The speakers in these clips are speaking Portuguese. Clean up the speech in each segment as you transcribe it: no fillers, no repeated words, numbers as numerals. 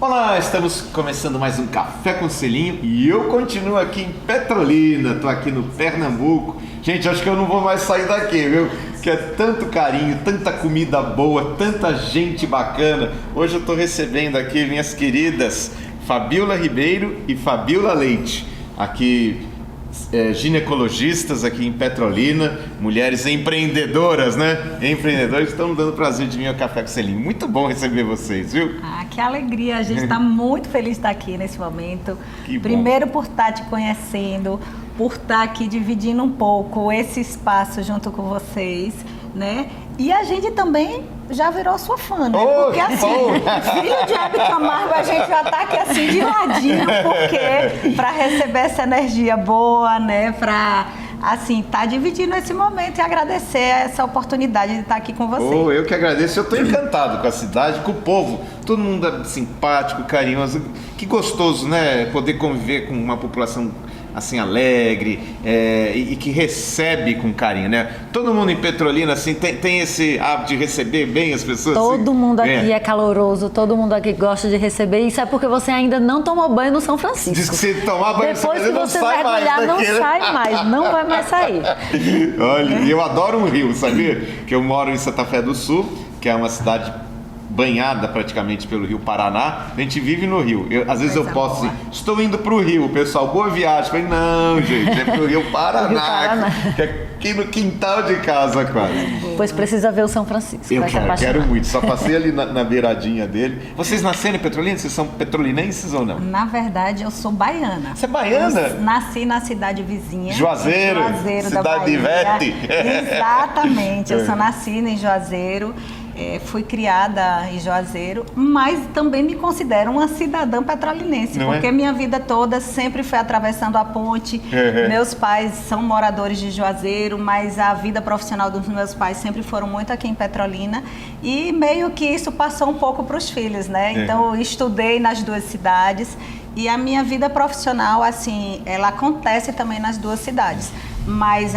Olá, estamos começando mais um Café com Selinho e eu continuo aqui em Petrolina, tô aqui no Pernambuco. Gente, acho que eu não vou mais sair daqui, viu? Que é tanto carinho, tanta comida boa, tanta gente bacana. Hoje eu tô recebendo aqui minhas queridas Fabiola Ribeiro e Fabiola Leite, aqui ginecologistas aqui em Petrolina, mulheres empreendedoras, né? Empreendedoras que estão dando prazer de vir ao Café com Selinho. Muito bom receber vocês, viu? Ah, que alegria! A gente está muito feliz de estar aqui nesse momento. Que bom. Primeiro por estar te conhecendo, por estar aqui dividindo um pouco esse espaço junto com vocês, né? E a gente também já virou sua fã, né? Porque assim, filho de Hebe Camargo, a gente já tá aqui assim de ladinho, porque para receber essa energia boa, né? Para assim, tá dividindo esse momento e agradecer essa oportunidade de estar aqui com você. Eu que agradeço, eu tô encantado com a cidade, com o povo, todo mundo é simpático, carinhoso, que gostoso, né? Poder conviver com uma população assim alegre e que recebe com carinho, né? Todo mundo em Petrolina assim tem esse hábito de receber bem as pessoas. Todo assim. mundo aqui é caloroso, todo mundo aqui gosta de receber. Isso é porque você ainda não tomou banho no São Francisco. Diz que se tomar banho depois que não você sai mais mergulhar, não daqui, né? sai mais, não vai mais sair. Olha, eu adoro um rio, sabia? Que eu moro em Santa Fé do Sul, que é uma cidade banhada praticamente pelo Rio Paraná. A gente vive no rio. Às vezes eu posso assim, estou indo para o rio, o pessoal, boa viagem. Eu falei, não, gente, é pro Rio Paraná, que é aqui no quintal de casa quase. Pois precisa ver o São Francisco. Eu quero muito, só passei ali na beiradinha dele. Vocês nasceram em Petrolina? Vocês são petrolinenses ou não? Na verdade, eu sou baiana. Você é baiana? Eu nasci na cidade vizinha. Juazeiro? Juazeiro cidade da Bahia. de Ivete? Exatamente, eu sou nascida em Juazeiro. Fui criada em Juazeiro, mas também me considero uma cidadã petrolinense, porque minha vida toda sempre foi atravessando a ponte. Meus pais são moradores de Juazeiro, mas a vida profissional dos meus pais sempre foram muito aqui em Petrolina e meio que isso passou um pouco para os filhos, né? Então eu estudei nas duas cidades e a minha vida profissional, assim, ela acontece também nas duas cidades. Mas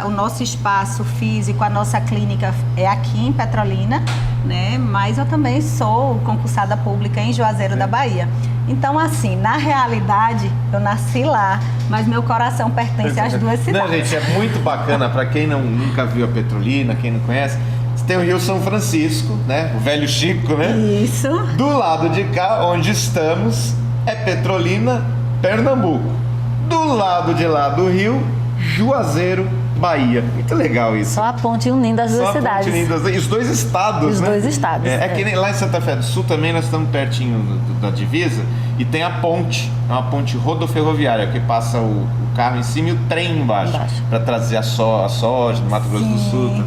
o nosso espaço físico, a nossa clínica é aqui em Petrolina, né? Mas eu também sou concursada pública em Juazeiro da Bahia. Então, assim, na realidade, eu nasci lá, mas meu coração pertence às duas cidades. Não, gente, é muito bacana, para quem nunca viu a Petrolina, quem não conhece, tem o Rio São Francisco, né? O velho Chico, né? Isso. Do lado de cá, onde estamos, é Petrolina, Pernambuco. Do lado de lá do rio, Juazeiro, Bahia. Muito legal isso. Só a ponte unindo as duas cidades. E os dois estados, os né? dois estados. É que nem lá em Santa Fé do Sul também nós estamos pertinho da divisa e tem a ponte, é uma ponte rodoferroviária que passa o carro em cima e o trem embaixo. para trazer a soja do Mato Grosso do Sul.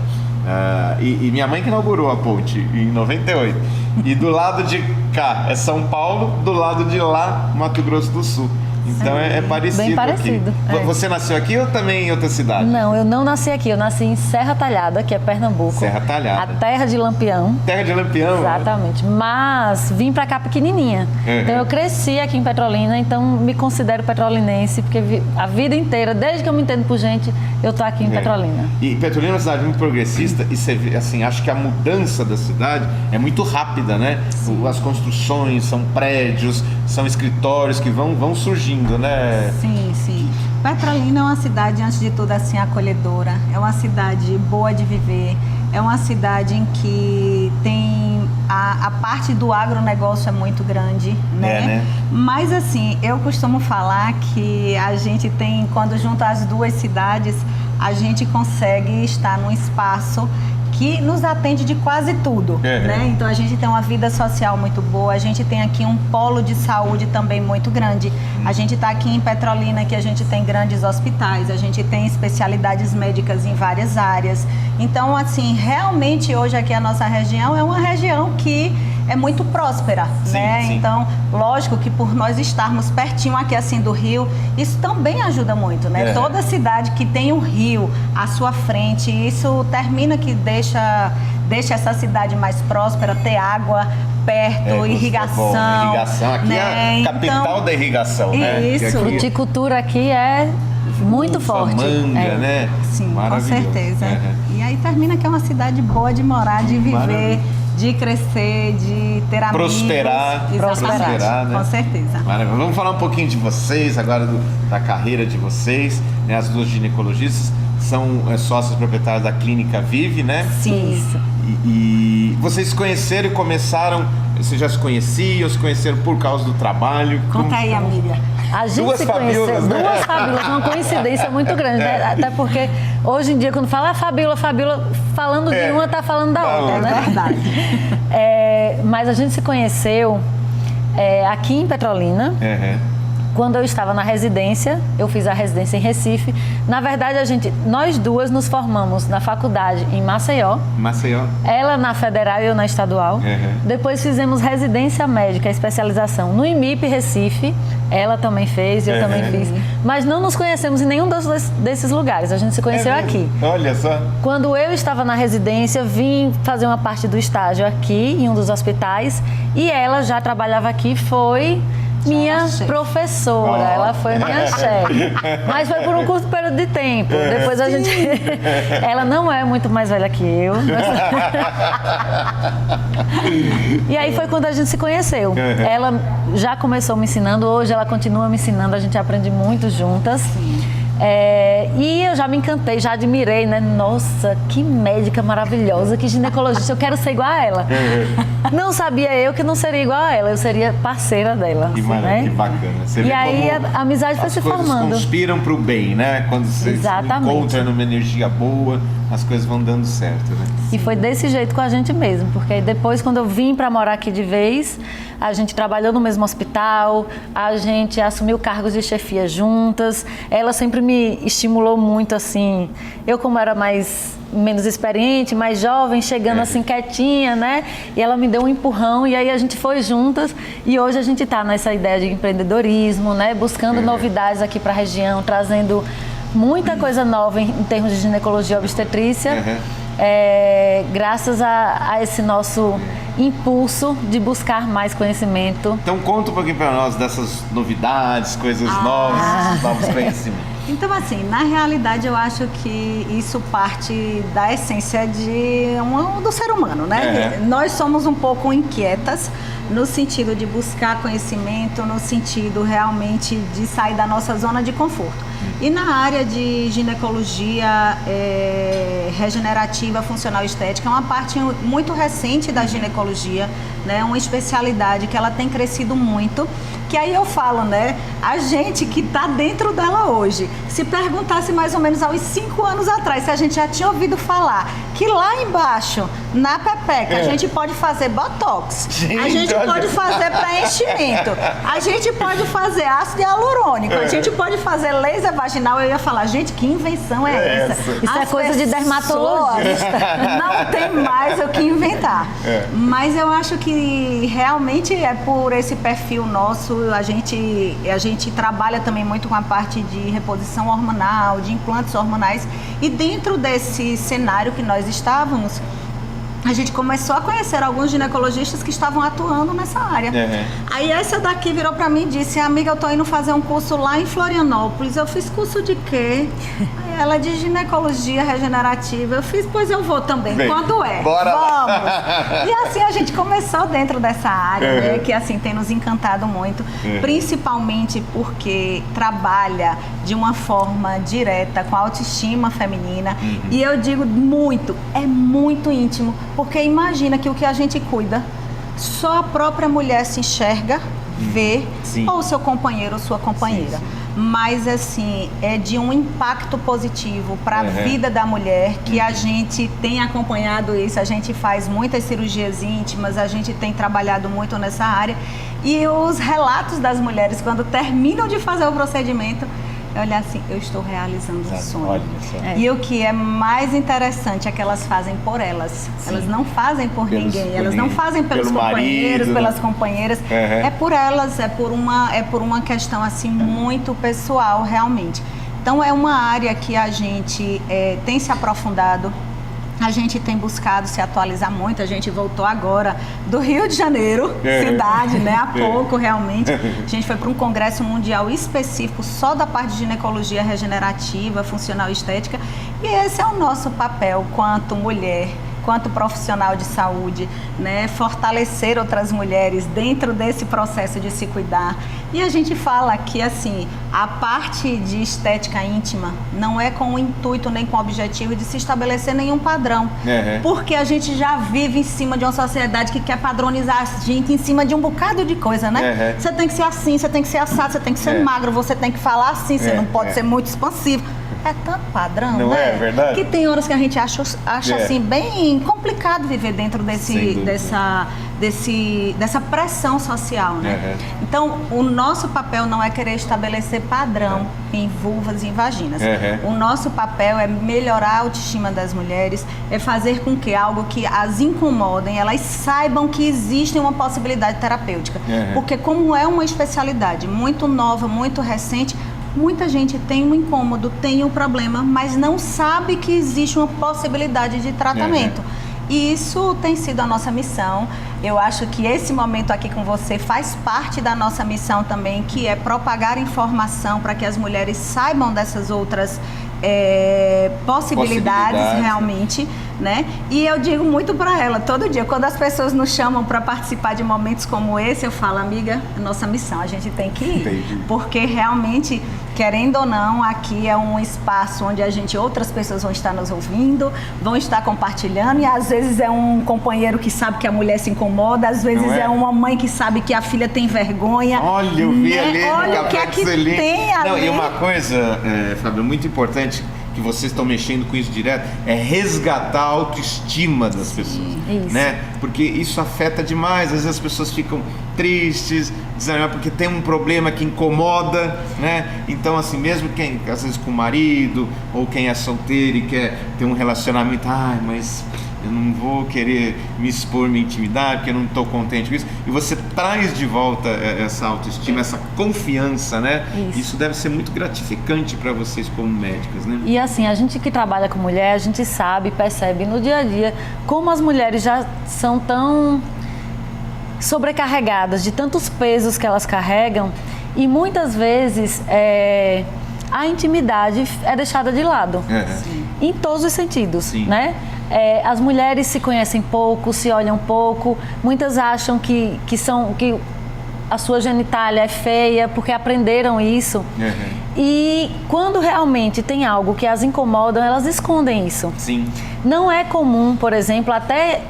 E minha mãe que inaugurou a ponte em 98. E do lado de cá é São Paulo, do lado de lá Mato Grosso do Sul. Então é parecido. Bem parecido. Aqui. Você nasceu aqui ou também em outra cidade? Não, eu não nasci aqui. Eu nasci em Serra Talhada, que é Pernambuco. Serra Talhada. A terra de Lampião. Terra de Lampião? Exatamente. Mas vim pra cá pequenininha. Então eu cresci aqui em Petrolina, então me considero petrolinense, porque a vida inteira, desde que eu me entendo por gente, eu tô aqui em Petrolina. E Petrolina é uma cidade muito progressista e você vê, assim, acho que a mudança da cidade é muito rápida, né? As construções, são prédios, são escritórios que vão surgindo, né? Sim. Petrolina é uma cidade, antes de tudo, assim, acolhedora. É uma cidade boa de viver. É uma cidade em que tem a parte do agronegócio é muito grande, né? Mas, assim, eu costumo falar que a gente tem, quando junta as duas cidades, a gente consegue estar num espaço que nos atende de quase tudo, né? Então a gente tem uma vida social muito boa, a gente tem aqui um polo de saúde também muito grande. A gente está aqui em Petrolina, que a gente tem grandes hospitais, a gente tem especialidades médicas em várias áreas. Então, assim, realmente hoje aqui a nossa região é uma região que é muito próspera, né? Sim. Então, lógico que por nós estarmos pertinho aqui assim do rio, isso também ajuda muito, né? Toda cidade que tem um rio à sua frente, isso termina que deixa essa cidade mais próspera, ter água perto, irrigação. Irrigação aqui é a capital da irrigação, né? Isso. Fruticultura aqui é muito forte. Manga, né? Sim, com certeza. E aí termina que é uma cidade boa de morar, de viver. de crescer, de ter amigos. Prosperar, né? Com certeza. Maravilha. Vamos falar um pouquinho de vocês, agora da carreira de vocês, né? As duas ginecologistas são sócias proprietárias da Clínica Vive, né? Sim. Isso. E vocês se conheceram e começaram, vocês já se conheciam, se conheceram por causa do trabalho? Conta aí, amiga. A gente Duas se conheceu, Fabiolas, né? duas Fabiolas, uma coincidência muito grande, né? Até porque hoje em dia, quando fala Fabiola, falando de uma, tá falando da outra, né? É verdade. Mas a gente se conheceu aqui em Petrolina. Quando eu estava na residência, eu fiz a residência em Recife. Na verdade, nós duas nos formamos na faculdade em Maceió. Ela na Federal e eu na Estadual. Depois fizemos residência médica, especialização no IMIP Recife. Ela também fez, eu também fiz. Mas não nos conhecemos em nenhum desses lugares. A gente se conheceu aqui. Olha só. Quando eu estava na residência, vim fazer uma parte do estágio aqui, em um dos hospitais. E ela já trabalhava aqui, foi minha professora, ela foi minha chefe. Mas foi por um curto período de tempo. Depois a gente... Ela não é muito mais velha que eu. E aí foi quando a gente se conheceu. Ela já começou me ensinando, hoje ela continua me ensinando, a gente aprende muito juntas. E eu já me encantei, já admirei, né? Nossa, que médica maravilhosa, que ginecologista, eu quero ser igual a ela. Não sabia eu que não seria igual a ela, eu seria parceira dela. Que né? Que bacana. Você e vê aí a amizade foi se formando. As coisas conspiram para o bem, né? Quando você se encontra numa energia boa, as coisas vão dando certo, né? E foi desse jeito com a gente mesmo, porque depois, quando eu vim para morar aqui de vez, a gente trabalhou no mesmo hospital, a gente assumiu cargos de chefia juntas, ela sempre me estimulou muito, assim, eu como era menos experiente, mais jovem, chegando assim quietinha, né? E ela me deu um empurrão e aí a gente foi juntas e hoje a gente tá nessa ideia de empreendedorismo, né? Buscando novidades aqui para a região, trazendo muita coisa nova em termos de ginecologia e obstetrícia, graças a esse nosso impulso de buscar mais conhecimento. Então conta um pouquinho para nós dessas novidades, coisas novas, novos conhecimentos. Então, assim, na realidade eu acho que isso parte da essência do ser humano, né? Nós somos um pouco inquietas no sentido de buscar conhecimento, no sentido realmente de sair da nossa zona de conforto. E na área de ginecologia regenerativa, funcional e estética, é uma parte muito recente da ginecologia, né? Uma especialidade que ela tem crescido muito, que aí eu falo, né? A gente que está dentro dela hoje, se perguntasse mais ou menos há uns 5 anos atrás, se a gente já tinha ouvido falar que lá embaixo, na pepeca, a gente pode fazer botox, a gente pode fazer preenchimento, a gente pode fazer ácido hialurônico, a gente pode fazer laser vaginal, eu ia falar, gente, que invenção é essa? Isso é coisa de dermatologista. Não tem mais o que inventar. Mas eu acho que realmente é por esse perfil nosso, a gente trabalha também muito com a parte de reposição hormonal, de implantes hormonais, e dentro desse cenário que nós estávamos, a gente começou a conhecer alguns ginecologistas que estavam atuando nessa área. Aí essa daqui virou pra mim e disse, amiga, eu tô indo fazer um curso lá em Florianópolis. Eu fiz curso de quê? Aí ela de ginecologia regenerativa. Eu fiz, pois eu vou também. Quando é? Bora Vamos! Lá. E assim a gente começou dentro dessa área, né, que assim tem nos encantado muito, principalmente porque trabalha de uma forma direta com a autoestima feminina. E eu digo é muito íntimo. Porque imagina que o que a gente cuida, só a própria mulher se enxerga, vê, ou seu companheiro ou sua companheira. Mas assim, é de um impacto positivo para a vida da mulher, que a gente tem acompanhado isso, a gente faz muitas cirurgias íntimas, a gente tem trabalhado muito nessa área. E os relatos das mulheres, quando terminam de fazer o procedimento, olha assim, eu estou realizando um sonho. E o que é mais interessante é que elas fazem por elas. Elas não fazem por ninguém, elas não fazem pelos companheiros, pelas companheiras. É por elas, é por uma questão assim muito pessoal, realmente. Então é uma área que a gente tem se aprofundado. A gente tem buscado se atualizar muito, a gente voltou agora do Rio de Janeiro, cidade, né, há pouco realmente. A gente foi para um congresso mundial específico só da parte de ginecologia regenerativa, funcional e estética. E esse é o nosso papel quanto mulher quanto profissional de saúde, né? Fortalecer outras mulheres dentro desse processo de se cuidar. E a gente fala que, assim, a parte de estética íntima não é com o intuito nem com o objetivo de se estabelecer nenhum padrão. Porque a gente já vive em cima de uma sociedade que quer padronizar a gente em cima de um bocado de coisa, né? Você tem que ser assim, você tem que ser assado, você tem que ser magro, você tem que falar assim, você não pode ser muito expansivo. É tanto padrão, não né? É verdade? Que tem horas que a gente acha assim, bem complicado viver dentro dessa pressão social, né? Então, o nosso papel não é querer estabelecer padrão em vulvas e em vaginas. O nosso papel é melhorar a autoestima das mulheres, é fazer com que algo que as incomodem, elas saibam que existe uma possibilidade terapêutica. Porque como é uma especialidade muito nova, muito recente, muita gente tem um incômodo, tem um problema, mas não sabe que existe uma possibilidade de tratamento. E isso tem sido a nossa missão. Eu acho que esse momento aqui com você faz parte da nossa missão também, que é propagar informação para que as mulheres saibam dessas outras possibilidades realmente, né? E eu digo muito para ela, todo dia, quando as pessoas nos chamam para participar de momentos como esse, eu falo, amiga, é nossa missão, a gente tem que ir. Porque realmente, querendo ou não, aqui é um espaço onde outras pessoas vão estar nos ouvindo, vão estar compartilhando, e às vezes é um companheiro que sabe que a mulher se incomoda, às vezes é uma mãe que sabe que a filha tem vergonha. Olha, eu vi ali olha o que é que tem ali. Não, e uma coisa, Fábio, muito importante, que vocês estão mexendo com isso direto, é resgatar a autoestima das pessoas, né? Porque isso afeta demais, às vezes as pessoas ficam tristes, porque tem um problema que incomoda, né? Então, assim, mesmo quem, às vezes com o marido, ou quem é solteiro e quer ter um relacionamento, mas eu não vou querer me expor minha intimidade, porque eu não estou contente com isso. E você traz de volta essa autoestima, essa confiança, né? Isso deve ser muito gratificante para vocês como médicas, né? E assim, a gente que trabalha com mulher, a gente sabe, percebe no dia a dia como as mulheres já são tão sobrecarregadas de tantos pesos que elas carregam, e muitas vezes a intimidade é deixada de lado, em todos os sentidos, né? As mulheres se conhecem pouco, se olham pouco, muitas acham que a sua genitália é feia porque aprenderam isso. E quando realmente tem algo que as incomoda, elas escondem isso. Não é comum, por exemplo, até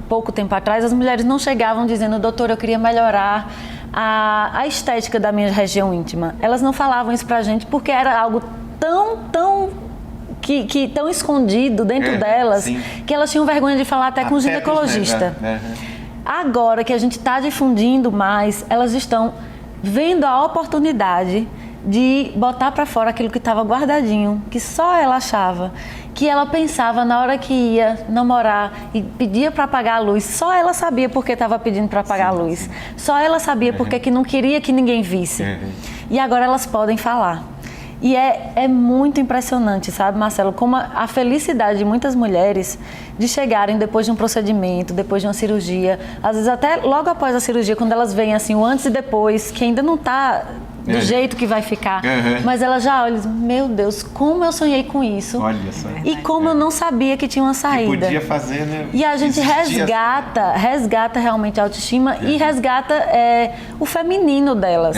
pouco tempo atrás, as mulheres não chegavam dizendo, doutor, eu queria melhorar a estética da minha região íntima. Elas não falavam isso pra gente porque era algo tão escondido dentro delas, que elas tinham vergonha de falar até com o ginecologista. Agora que a gente está difundindo mais, elas estão vendo a oportunidade de botar para fora aquilo que estava guardadinho, que só ela achava, que ela pensava na hora que ia namorar e pedia para apagar a luz, só ela sabia porque estava pedindo para apagar a luz, só ela sabia porque que não queria que ninguém visse. E agora elas podem falar. E é muito impressionante, sabe, Marcelo, como a felicidade de muitas mulheres de chegarem depois de um procedimento, depois de uma cirurgia, às vezes até logo após a cirurgia, quando elas veem assim o antes e depois, que ainda não está do jeito que vai ficar, mas elas já olham e dizem, meu Deus, como eu sonhei com isso. Olha só. E como eu não sabia que tinha uma saída. Que podia fazer, né? E a gente resgata realmente a autoestima e resgata o feminino delas.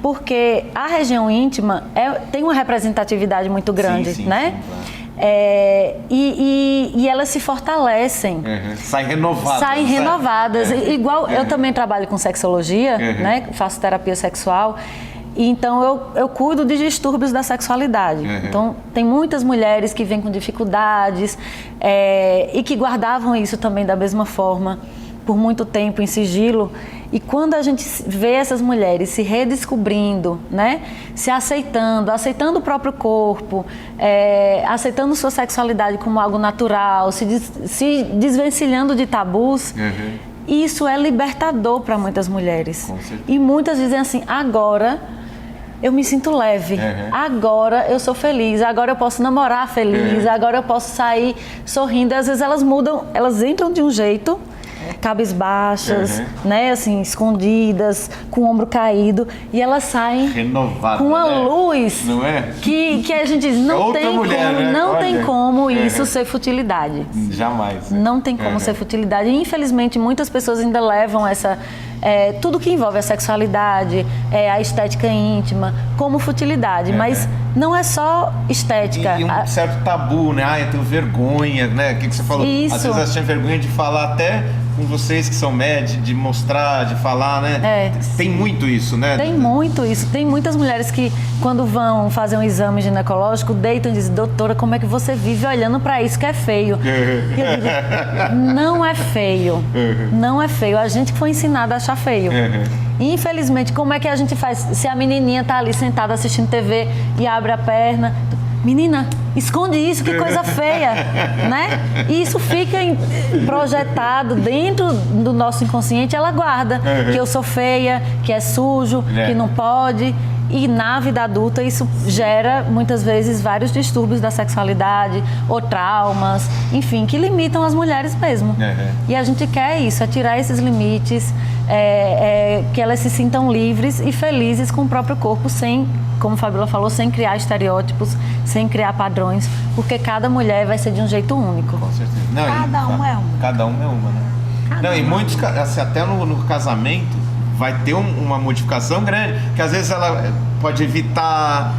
Porque a região íntima tem uma representatividade muito grande, né? Claro. E elas se fortalecem. Saem renovadas. Saem renovadas. Igual eu também trabalho com sexologia, né? Faço terapia sexual. Então, eu cuido de distúrbios da sexualidade. Então, tem muitas mulheres que vêm com dificuldades e que guardavam isso também da mesma forma por muito tempo em sigilo. E quando a gente vê essas mulheres se redescobrindo, né? Se aceitando o próprio corpo, aceitando sua sexualidade como algo natural, se desvencilhando de tabus, isso é libertador para muitas mulheres. E muitas dizem assim, agora eu me sinto leve, agora eu sou feliz, agora eu posso namorar feliz, agora eu posso sair sorrindo. Às vezes elas mudam, elas entram de um jeito cabisbaixas, né, assim, escondidas, com o ombro caído, e elas saem renovadas, com uma né? luz, não é? que a gente diz, não tem mulher, como, né? não tem como É. isso ser futilidade. Jamais. Não tem como ser futilidade. E, infelizmente, muitas pessoas ainda levam tudo que envolve a sexualidade, a estética íntima, como futilidade. Mas não é só estética. E um certo tabu, né? Eu tenho vergonha, né? O que você falou? Isso. Às vezes elas tinham vergonha de falar até com vocês que são médicos, de mostrar, de falar, né? Tem muito isso, né? Tem muito isso. Tem muitas mulheres que, quando vão fazer um exame ginecológico, deitam e dizem, doutora, como é que você vive olhando pra isso que é feio? E eu digo, não é feio. Não é feio. A gente que foi ensinada a achar feio. E, infelizmente, como é que a gente faz? Se a menininha tá ali sentada assistindo TV e abre a perna... Menina, esconde isso, que coisa feia, né? E isso fica projetado dentro do nosso inconsciente, ela guarda que eu sou feia, que é sujo, que não pode. E na vida adulta isso gera, muitas vezes, vários distúrbios da sexualidade ou traumas, enfim, que limitam as mulheres mesmo. E a gente quer isso, é tirar esses limites, que elas se sintam livres e felizes com o próprio corpo, sem, como a Fabíola falou, sem criar estereótipos, sem criar padrões, porque cada mulher vai ser de um jeito único. Com certeza. Não, Cada uma é uma. Cada uma é uma, né? Não, e muitos, assim, até no casamento, vai ter uma modificação grande, que às vezes ela pode evitar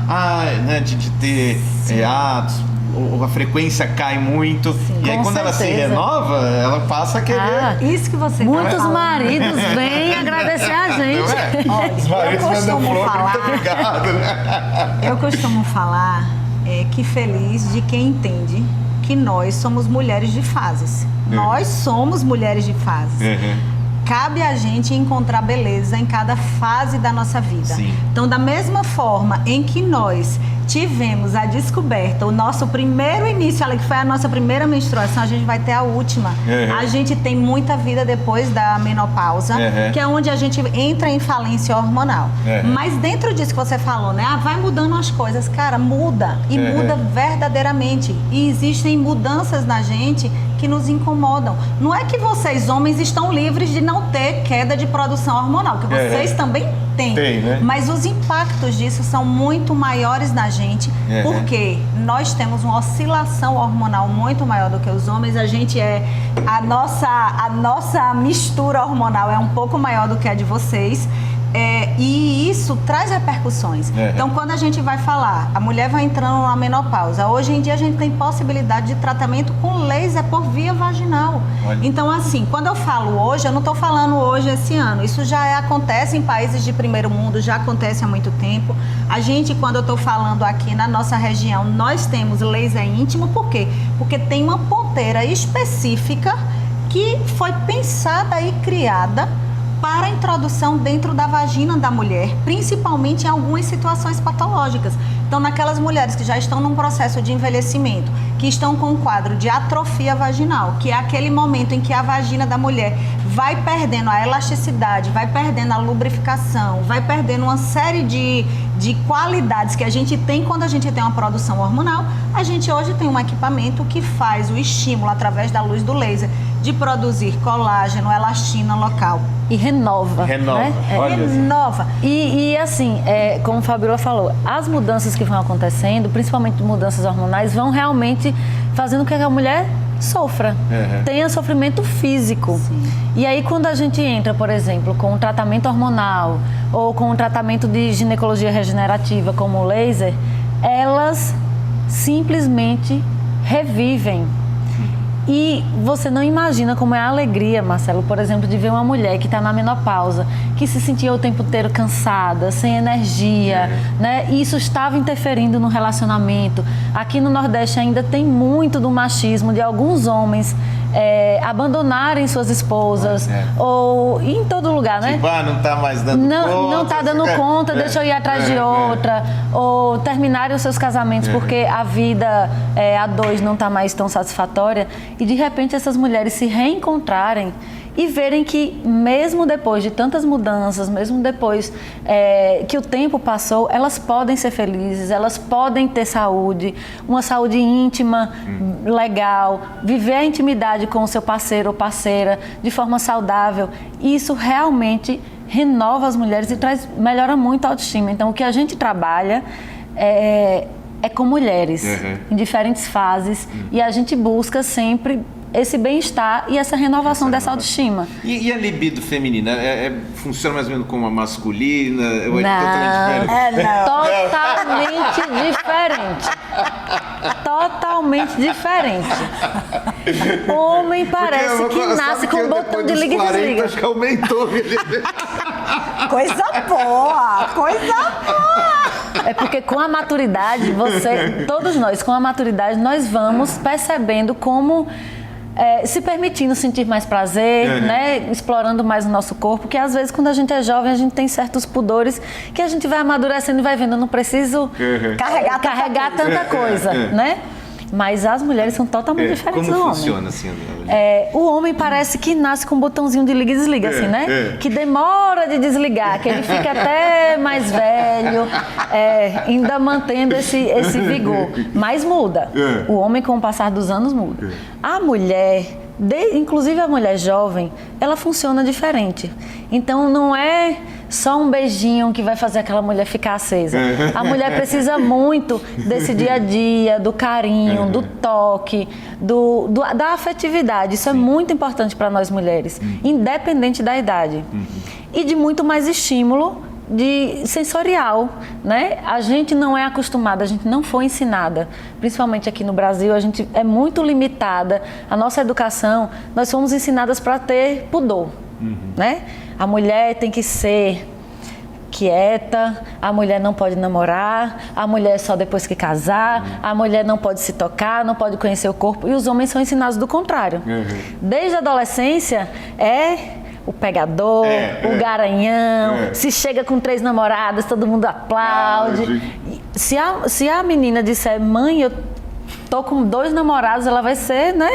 né, de ter atos, ou a frequência cai muito. E aí quando ela se renova, ela passa a querer. Isso que você Muitos maridos vêm agradecer a gente. Olha, Os maridos mandam flor, muito obrigado, né? Eu costumo falar que feliz de quem entende que nós somos mulheres de fases. Nós somos mulheres de fases. Cabe a gente encontrar beleza em cada fase da nossa vida. Sim. Então, da mesma forma em que nós tivemos a descoberta, o nosso primeiro início, que foi a nossa primeira menstruação, a gente vai ter a última. A gente tem muita vida depois da menopausa, que é onde a gente entra em falência hormonal. Mas dentro disso que você falou, né? Vai mudando as coisas. Cara, muda. E muda verdadeiramente. E existem mudanças na gente que nos incomodam. Não é que vocês, homens, estão livres de não ter queda de produção hormonal, que vocês também têm. Né? Mas os impactos disso são muito maiores na gente, porque nós temos uma oscilação hormonal muito maior do que os homens. A gente a nossa mistura hormonal é um pouco maior do que a de vocês. E isso traz repercussões. Então, quando a gente vai falar, a mulher vai entrando na menopausa. Hoje em dia, a gente tem possibilidade de tratamento com laser por via vaginal. Então, assim, quando eu falo hoje, eu não estou falando hoje, esse ano. Isso já acontece em países de primeiro mundo, já acontece há muito tempo. A gente, quando eu estou falando aqui na nossa região, nós temos laser íntimo. Por quê? Porque tem uma ponteira específica que foi pensada e criada para a introdução dentro da vagina da mulher, principalmente em algumas situações patológicas. Então, naquelas mulheres que já estão num processo de envelhecimento, que estão com um quadro de atrofia vaginal, que é aquele momento em que a vagina da mulher vai perdendo a elasticidade, vai perdendo a lubrificação, vai perdendo uma série de qualidades que a gente tem quando a gente tem uma produção hormonal. A gente hoje tem um equipamento que faz o estímulo através da luz do laser de produzir colágeno, elastina local. E renova. Né? Renova. E assim, como a Fabíola falou, as mudanças que vão acontecendo, principalmente mudanças hormonais, vão realmente fazendo com que a mulher sofra, tenha sofrimento físico. Sim. E aí, quando a gente entra, por exemplo, com um tratamento hormonal ou com um tratamento de ginecologia regenerativa, como o laser, elas simplesmente revivem. E você não imagina como é a alegria, Marcelo, por exemplo, de ver uma mulher que está na menopausa, que se sentia o tempo inteiro cansada, sem energia, né? E isso estava interferindo no relacionamento. Aqui no Nordeste ainda tem muito do machismo de alguns homens abandonarem suas esposas, ou em todo lugar, né? Tipo, não está mais dando conta. Não está dando conta, deixa eu ir atrás de outra, ou terminarem os seus casamentos porque a vida a dois não está mais tão satisfatória, e de repente essas mulheres se reencontrarem e verem que mesmo depois de tantas mudanças, mesmo depois que o tempo passou, elas podem ser felizes, elas podem ter saúde, uma saúde íntima, legal, viver a intimidade com o seu parceiro ou parceira de forma saudável. E isso realmente renova as mulheres e melhora muito a autoestima. Então, o que a gente trabalha é com mulheres, em diferentes fases, e a gente busca sempre esse bem-estar e essa renovação dessa autoestima. E a libido feminina? Funciona mais ou menos como a masculina? Totalmente diferente. Totalmente diferente. Homem parece que nasce com um botão de liga e desliga. Acho que aumentou. Coisa boa, coisa boa. É porque com a maturidade, todos nós, com a maturidade, nós vamos percebendo como se permitindo sentir mais prazer, né? Explorando mais o nosso corpo, que às vezes quando a gente é jovem a gente tem certos pudores que a gente vai amadurecendo e vai vendo, eu não preciso carregar tanta coisa, né? Mas as mulheres são totalmente diferentes do homem. Como funciona assim? O homem parece que nasce com um botãozinho de liga e desliga, assim, né? Que demora de desligar, que ele fica até mais velho, ainda mantendo esse vigor. Mas muda. O homem, com o passar dos anos, muda. A mulher, inclusive a mulher jovem, ela funciona diferente. Então, não é só um beijinho que vai fazer aquela mulher ficar acesa. A mulher precisa muito desse dia a dia, do carinho, do toque, da afetividade. Isso é muito importante para nós mulheres, independente da idade. E de muito mais estímulo sensorial, né? A gente não é acostumada, a gente não foi ensinada, principalmente aqui no Brasil, a gente é muito limitada. A nossa educação, nós fomos ensinadas para ter pudor, né? A mulher tem que ser quieta, a mulher não pode namorar, a mulher só depois que casar, a mulher não pode se tocar, não pode conhecer o corpo, e os homens são ensinados do contrário. Desde a adolescência o pegador, o garanhão, se chega com 3 namoradas, todo mundo aplaude. Se a menina disser, mãe, eu tô com 2 namorados, ela vai ser, né,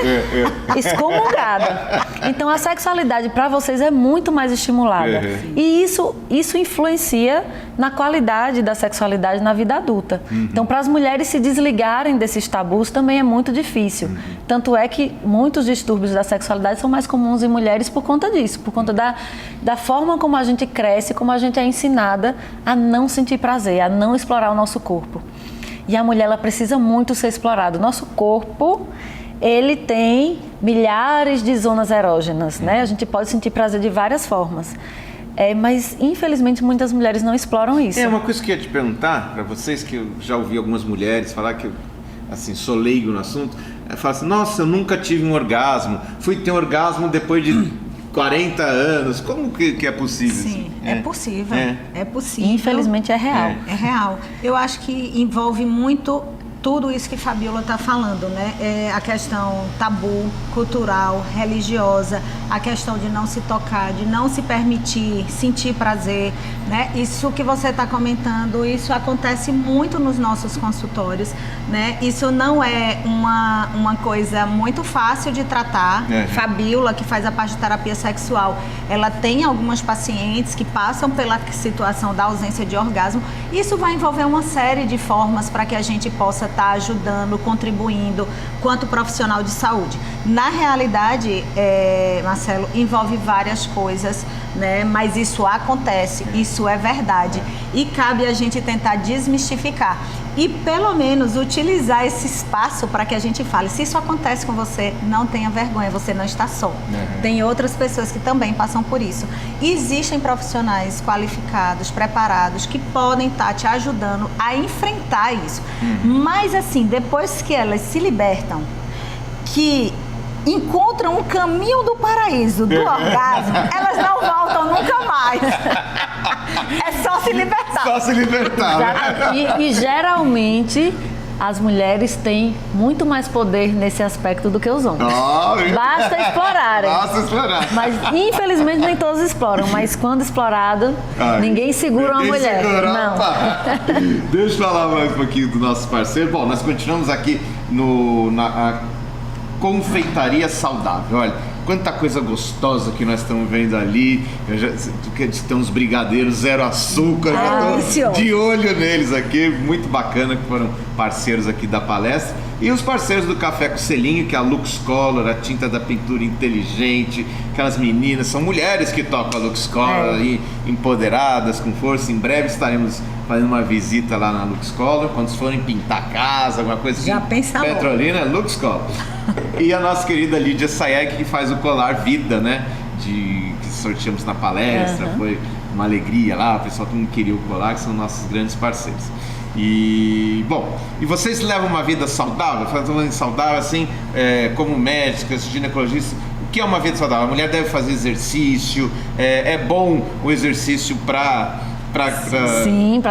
excomungada. Então a sexualidade para vocês é muito mais estimulada. E isso influencia na qualidade da sexualidade na vida adulta. Então, para as mulheres se desligarem desses tabus também é muito difícil. Tanto é que muitos distúrbios da sexualidade são mais comuns em mulheres por conta disso, por conta da forma como a gente cresce, como a gente é ensinada a não sentir prazer, a não explorar o nosso corpo. E a mulher, ela precisa muito ser explorada. O nosso corpo, ele tem milhares de zonas erógenas, né? A gente pode sentir prazer de várias formas. Mas, infelizmente, muitas mulheres não exploram isso. Uma coisa que eu ia te perguntar para vocês, que eu já ouvi algumas mulheres falar, que eu, assim, sou leigo no assunto, fala assim, nossa, eu nunca tive um orgasmo, fui ter um orgasmo depois de 40 anos, como que é possível? Sim, é possível, é possível. Infelizmente é real. É real. Eu acho que envolve muito tudo isso que Fabiola está falando, né? A questão tabu, cultural, religiosa, a questão de não se tocar, de não se permitir sentir prazer, né? Isso que você está comentando, isso acontece muito nos nossos consultórios, né? Isso não é uma coisa muito fácil de tratar. Fabiola, que faz a parte de terapia sexual, ela tem algumas pacientes que passam pela situação da ausência de orgasmo. Isso vai envolver uma série de formas para que a gente possa estar ajudando, contribuindo, quanto profissional de saúde. Na realidade, Marcelo, envolve várias coisas, né? Mas isso acontece, isso é verdade. E cabe a gente tentar desmistificar. E pelo menos utilizar esse espaço para que a gente fale, se isso acontece com você, não tenha vergonha, você não está só. Tem outras pessoas que também passam por isso. E existem profissionais qualificados, preparados, que podem estar te ajudando a enfrentar isso. Mas assim, depois que elas se libertam, que encontram um caminho do paraíso, do orgasmo, elas não voltam nunca mais. É só se libertar. Só se libertar. Né? E geralmente as mulheres têm muito mais poder nesse aspecto do que os homens. Basta explorarem. Basta explorar. Mas infelizmente nem todos exploram, mas quando explorado, ninguém segura uma mulher. Não. Deixa eu falar mais um pouquinho do nosso parceiro. Bom, nós continuamos aqui na Confeitaria Saudável. Olha, quanta coisa gostosa que nós estamos vendo ali. Tem uns brigadeiros zero açúcar, já tô de olho neles aqui, muito bacana, que foram parceiros aqui da palestra. E os parceiros do Café com Selinho, que é a Lux Color, a tinta da pintura inteligente, aquelas meninas, são mulheres que tocam a Lux Color aí, empoderadas, com força. Em breve estaremos fazendo uma visita lá na Lux Color, quando forem pintar a casa, alguma coisa assim. Já pensa logo. Petrolina, Lux Color. E a nossa querida Lídia Sayek, que faz o colar Vida, né? Que sorteamos na palestra, foi uma alegria lá, o pessoal todo mundo queria o colar, que são nossos grandes parceiros. E, bom, e vocês levam uma vida saudável? Falando em saudável, assim, como médicas, ginecologistas, o que é uma vida saudável? A mulher deve fazer exercício, é bom o exercício para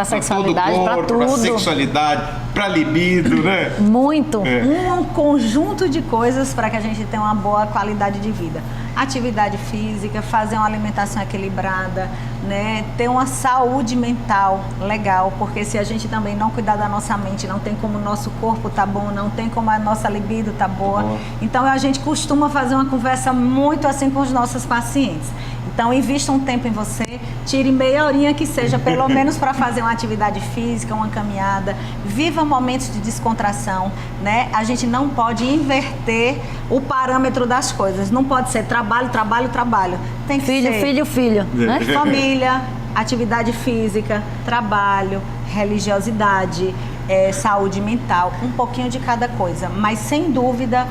sexualidade, para tudo. Para sexualidade, para libido, né? Muito. Um conjunto de coisas para que a gente tenha uma boa qualidade de vida. Atividade física, fazer uma alimentação equilibrada, né? Ter uma saúde mental legal, porque se a gente também não cuidar da nossa mente, não tem como o nosso corpo tá bom, não tem como a nossa libido tá boa. Então a gente costuma fazer uma conversa muito assim com os nossos pacientes. Então, invista um tempo em você, tire meia horinha que seja, pelo menos para fazer uma atividade física, uma caminhada, viva momentos de descontração, né? A gente não pode inverter o parâmetro das coisas, não pode ser trabalho, trabalho, trabalho. Tem que ser filho, né? Família, atividade física, trabalho, religiosidade, saúde mental, um pouquinho de cada coisa, mas sem dúvida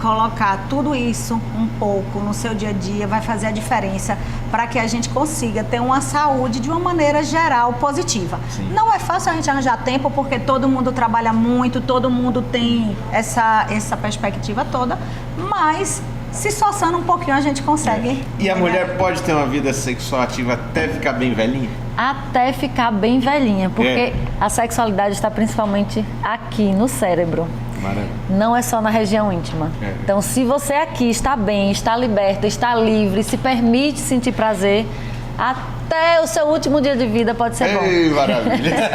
colocar tudo isso um pouco no seu dia a dia vai fazer a diferença para que a gente consiga ter uma saúde de uma maneira geral positiva. Sim. Não é fácil a gente arranjar tempo porque todo mundo trabalha muito, todo mundo tem essa perspectiva toda, mas se esforçando um pouquinho a gente consegue. E a mulher pode ter uma vida sexual ativa até ficar bem velhinha? Até ficar bem velhinha, porque a sexualidade está principalmente aqui no cérebro. Maravilha. Não é só na região íntima. Então, se você aqui está bem, está liberta, está livre, se permite sentir prazer, até o seu último dia de vida pode ser bom. Maravilha!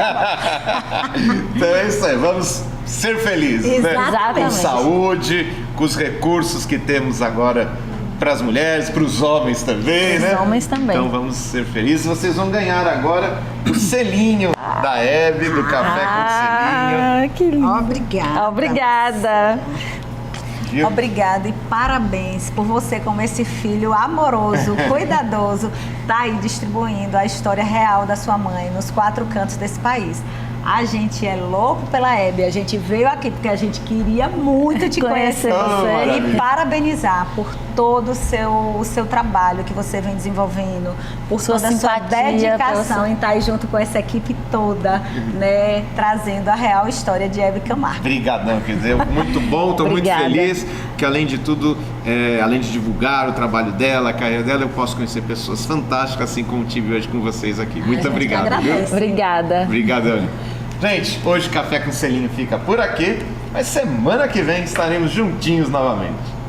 Então é isso aí, vamos ser felizes, né? Com saúde, com os recursos que temos agora para as mulheres, para os homens também, né? Os homens também. Então vamos ser felizes. Vocês vão ganhar agora o selinho da Hebe, do Café com Selinho. Que lindo. Obrigada. Obrigada. Obrigada e parabéns por você, como esse filho amoroso, cuidadoso, tá aí distribuindo a história real da sua mãe nos 4 cantos desse país. A gente é louco pela Hebe, a gente veio aqui porque a gente queria muito te conhecer você e parabenizar por todo o seu trabalho que você vem desenvolvendo, por toda a sua dedicação em estar aí junto com essa equipe toda, né, trazendo a real história de Hebe Camargo. Obrigadão, quer dizer, muito bom, estou muito feliz que além de tudo, além de divulgar o trabalho dela, a carreira dela, eu posso conhecer pessoas fantásticas, assim como tive hoje com vocês aqui. Muito obrigado. Obrigada. Obrigadão. Gente, hoje o Café com Selinho fica por aqui, mas semana que vem estaremos juntinhos novamente.